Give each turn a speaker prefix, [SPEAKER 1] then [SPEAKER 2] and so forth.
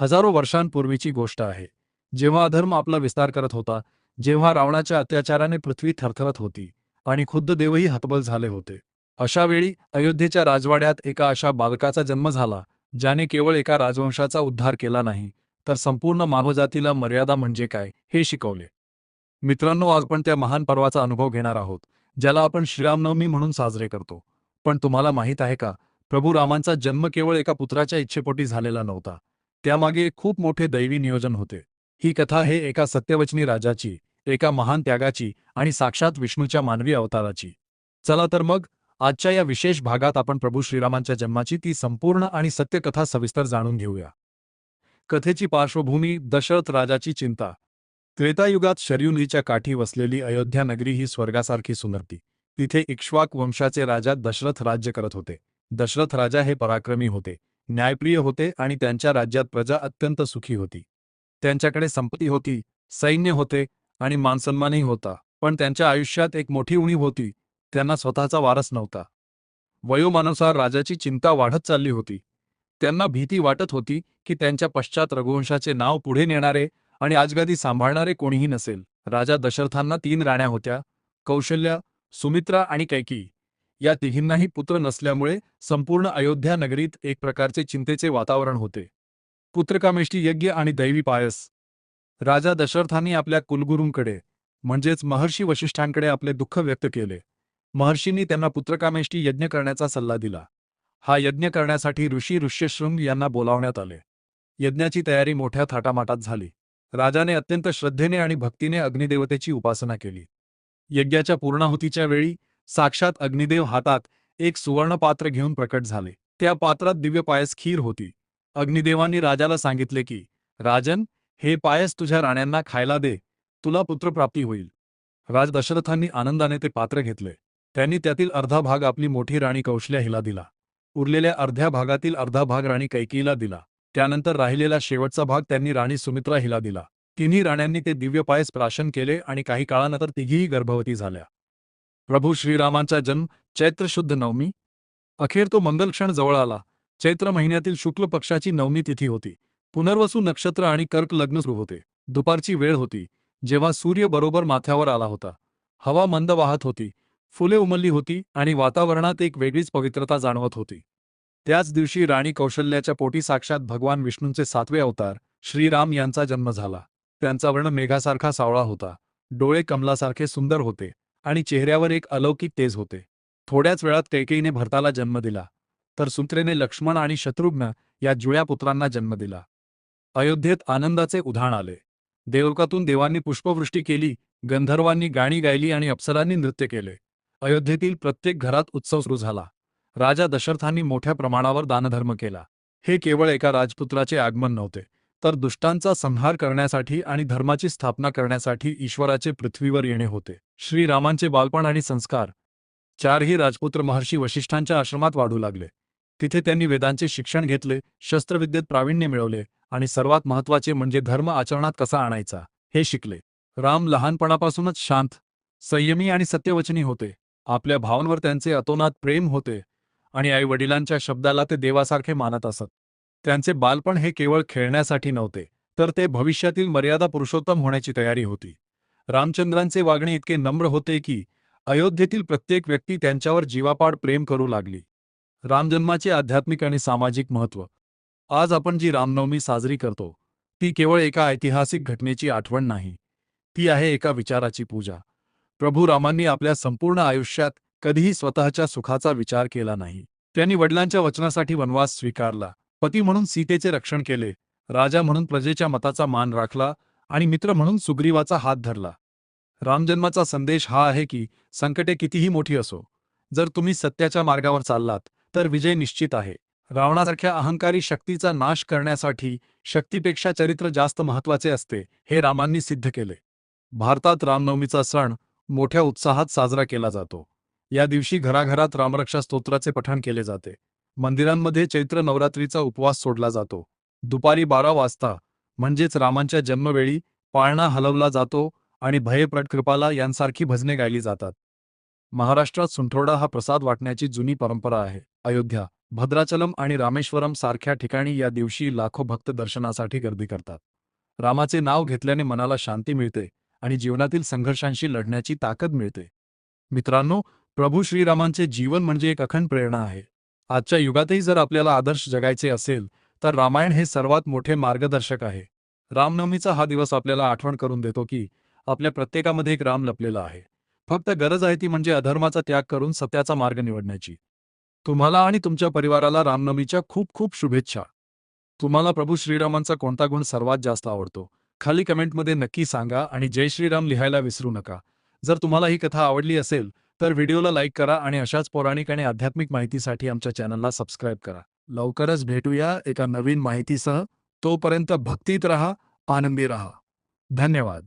[SPEAKER 1] हजारो वर्षांपूर्वीची गोष्ट आहे, जेव्हा अधर्म आपला विस्तार करत होता, जेव्हा रावणाच्या अत्याचाराने पृथ्वी थरथरत होती आणि खुद्द देवही हतबल झाले होते. अशा वेळी अयोध्येच्या राजवाड्यात एका अशा बालकाचा जन्म झाला, ज्याने केवळ एका राजवंशाचा उद्धार केला नाही, तर संपूर्ण मानवजातीला मर्यादा म्हणजे काय हे शिकवले. मित्रांनो, आज आपण त्या महान पर्वाचा अनुभव घेणार आहोत, ज्याला आपण श्रीरामनवमी म्हणून साजरे करतो. पण तुम्हाला माहीत आहे का, प्रभू रामांचा जन्म केवळ एका पुत्राच्या इच्छेपोटी झालेला नव्हता. त्यामागे एक खूप मोठे दैवी नियोजन होते. ही कथा आहे एका सत्यवचनी राजाची, एका महान त्यागाची आणि साक्षात विष्णूच्या मानवी अवताराची. चला तर मग आजच्या या विशेष भागात आपण प्रभू श्रीरामांच्या जन्माची ती संपूर्ण आणि सत्य कथा सविस्तर जाणून घेऊया. कथेची पार्श्वभूमी: दशरथ राजाची चिंता. त्रेतायुगात शरयू नदीच्या काठी वसलेली अयोध्या नगरी ही स्वर्गासारखी सुंदरती. तिथे इक्ष्वाक वंशाचे राजा दशरथ राज्य करत होते. दशरथ राजा हे पराक्रमी होते, न्यायप्रिय होते आणि त्यांच्या राज्यात प्रजा अत्यंत सुखी होती. त्यांच्याकडे संपत्ती होती, सैन्य होते आणि मानसन्मानही होता. पण त्यांच्या आयुष्यात एक मोठी उणीव होती: त्यांना स्वतःचा वारस नव्हता. वयोमानानुसार राजाची चिंता वाढत चालली होती. त्यांना भीती वाटत होती की त्यांच्या पश्चात रघुवंशाचे नाव पुढे नेणारे आणि राजगादी सांभाळणारे कोणीही नसेल. राजा दशरथांना 3 राण्या होत्या: कौशल्या, सुमित्रा आणि कैकेयी. या तिघींनाही पुत्र नसल्यामुळे संपूर्ण अयोध्या नगरीत एक प्रकारचे चिंतेचे वातावरण होते. पुत्रकामेष्टी यज्ञ आणि दैवी पायस. राजा दशरथांनी आपल्या कुलगुरूंकडे म्हणजेच महर्षी वशिष्ठांकडे आपले दुःख व्यक्त केले. महर्षींनी त्यांना पुत्रकामेष्टी यज्ञ करण्याचा सल्ला दिला. हा यज्ञ करण्यासाठी ऋषी ऋष्यशृंग यांना बोलावण्यात आले. यज्ञाची तयारी मोठ्या थाटामाटात झाली. राजाने अत्यंत श्रद्धेने आणि भक्तीने अग्निदेवतेची उपासना केली. यज्ञाच्या पूर्णाहुतीच्या वेळी साक्षात अग्निदेव हातात एक सुवर्ण पात्र घेऊन प्रकट झाले. त्या पात्रात दिव्य पायस खीर होती. अग्निदेवांनी राजाला सांगितले की, राजन, हे पायस तुझ्या राण्यांना खायला दे, तुला पुत्रप्राप्ती होईल. राज दशरथांनी आनंदाने ते पात्र घेतले. त्यांनी त्यातील अर्धा भाग आपली मोठी राणी कौशल्या हिला दिला. उरलेल्या अर्ध्या भागातील अर्धा भाग राणी कैकेयीला दिला. त्यानंतर राहिलेला शेवटचा भाग त्यांनी राणी सुमित्रा हिला दिला. तिन्ही राण्यांनी ते दिव्य पायस प्राशन केले आणि काही काळानंतर तिघीही गर्भवती झाल्या. प्रभू श्रीरामांचा जन्म चैत्र शुद्ध नवमी. अखेर तो मंगलक्षण जवळ आला. चैत्र महिन्यातील शुक्ल पक्षाची नवमी तिथी होती. पुनर्वसू नक्षत्र आणि कर्क लग्न सुरू होते. दुपारची वेळ होती, जेव्हा सूर्य बरोबर माथ्यावर आला होता. हवा मंद वाहत होती, फुले उमलली होती आणि वातावरणात एक वेगळीच पवित्रता जाणवत होती. त्याच दिवशी राणी कौशल्याच्या पोटी साक्षात भगवान विष्णूंचे 7वे अवतार श्रीराम यांचा जन्म झाला. त्यांचा वर्ण मेघासारखा सावळा होता, डोळे कमलासारखे सुंदर होते आणि चेहऱ्यावर एक अलौकिक तेज होते. थोड्याच वेळात कैकेयीने भरताला जन्म दिला, तर सुमित्रेने लक्ष्मण आणि शत्रुघ्न या जुळ्या पुत्रांना जन्म दिला. अयोध्येत आनंदाचे उधाण आले. देवलोकातून देवांनी पुष्पवृष्टी केली, गंधर्वांनी गाणी गायली आणि अप्सरांनी नृत्य केले. अयोध्येतील प्रत्येक घरात उत्सव सुरू झाला. राजा दशरथांनी मोठ्या प्रमाणावर दानधर्म केला. हे केवळ एका राजपुत्राचे आगमन नव्हते, तर दुष्टांचा संहार करण्यासाठी आणि धर्माची स्थापना करण्यासाठी ईश्वराचे पृथ्वीवर येणे होते. श्रीरामांचे बालपण आणि संस्कार. 4ही राजपुत्र महर्षी वशिष्ठांच्या आश्रमात वाढू लागले. तिथे त्यांनी वेदांचे शिक्षण घेतले, शस्त्रविद्येत प्रावीण्य मिळवले आणि सर्वात महत्त्वाचे म्हणजे धर्म आचरणात कसा आणायचा हे शिकले. राम लहानपणापासूनच शांत, संयमी आणि सत्यवचनी होते. आपल्या भावांवर त्यांचे अतोनात प्रेम होते आणि आई-वडिलांच्या शब्दाला ते देवासारखे मानत असत. त्यांचे बालपण हे केवळ खेळण्यासाठी नव्हते, तर ते भविष्यातील मर्यादा पुरुषोत्तम होण्याची तयारी होती. रामचंद्रांचे वागणे इतके नम्र होते की अयोध्येतील प्रत्येक व्यक्ती त्यांच्यावर जीवापाड प्रेम करू लागली. रामजन्माचे आध्यात्मिक आणि सामाजिक महत्त्व. आज आपण जी रामनवमी साजरी करतो, ती केवळ एका ऐतिहासिक घटनेची आठवण नाही, ती आहे एका विचाराची पूजा. प्रभू रामांनी आपल्या संपूर्ण आयुष्यात कधीही स्वतःच्या सुखाचा विचार केला नाही. त्यांनी वडिलांच्या वचनासाठी वनवास स्वीकारला, पती म्हणून सीतेचे रक्षण केले, राजा म्हणून प्रजेच्या मताचा मान राखला आणि मित्र म्हणून सुग्रीवाचा हात धरला. रामजन्माचा संदेश हा आहे की संकटे कितीही मोठी असो, जर तुम्ही सत्याच्या मार्गावर चाललात तर विजय निश्चित आहे. रावणासारख्या अहंकारी शक्तीचा नाश करण्यासाठी शक्तीपेक्षा चरित्र जास्त महत्त्वाचे असते, हे रामांनी सिद्ध केले. भारतात रामनवमीचा सण मोठ्या उत्साहात साजरा केला जातो. या दिवशी घराघरात रामरक्षा स्तोत्राचे पठण केले जाते. मंदिरांमध्ये चैत्र नवरात्रीचा उपवास सोडला जातो. दुपारी 12 वाजता म्हणजेच रामांच्या जन्मवेळी पाळणा हलवला जातो आणि भयप्रट कृपाला यांसारखी भजने गायली जातात. महाराष्ट्रात सुंठोडा हा प्रसाद वाटण्याची जुनी परंपरा आहे. अयोध्या, भद्राचलम आणि रामेश्वरम सारख्या ठिकाणी या दिवशी लाखो भक्त दर्शनासाठी गर्दी करतात. रामाचे नाव घेतल्याने मनाला शांती मिळते आणि जीवनातील संघर्षांशी लढण्याची ताकद मिळते. मित्रांनो, प्रभू श्रीरामांचे जीवन म्हणजे एक अखंड प्रेरणा आहे. आजच्या युगातही जर आपल्याला आदर्श जगायचे असेल, तर रामायण हे सर्वात मोठे मार्गदर्शक आहे. रामनवमीचा हा दिवस आपल्याला आठवण करून देतो की आपल्या प्रत्येकामध्ये एक राम लपलेला आहे. फक्त गरज आहे ती म्हणजे अधर्माचा त्याग करून सत्याचा मार्ग निवडण्याची. तुम्हाला आणि तुमच्या परिवाराला रामनवमीच्या खूप खूप शुभेच्छा. तुम्हाला प्रभू श्रीरामांचा कोणता गुण सर्वात जास्त आवडतो? खाली कमेंटमध्ये नक्की सांगा आणि जय श्रीराम लिहायला विसरू नका. जर तुम्हाला ही कथा आवडली असेल, तर व्हिडिओला लाईक करा आणि अशाच पौराणिक आणि आध्यात्मिक माहितीसाठी आमच्या चॅनलला सबस्क्राईब करा. लवकरच भेटूया एका नवीन माहितीसह. तोपर्यंत भक्तीत राहा, आनंदी राहा. धन्यवाद.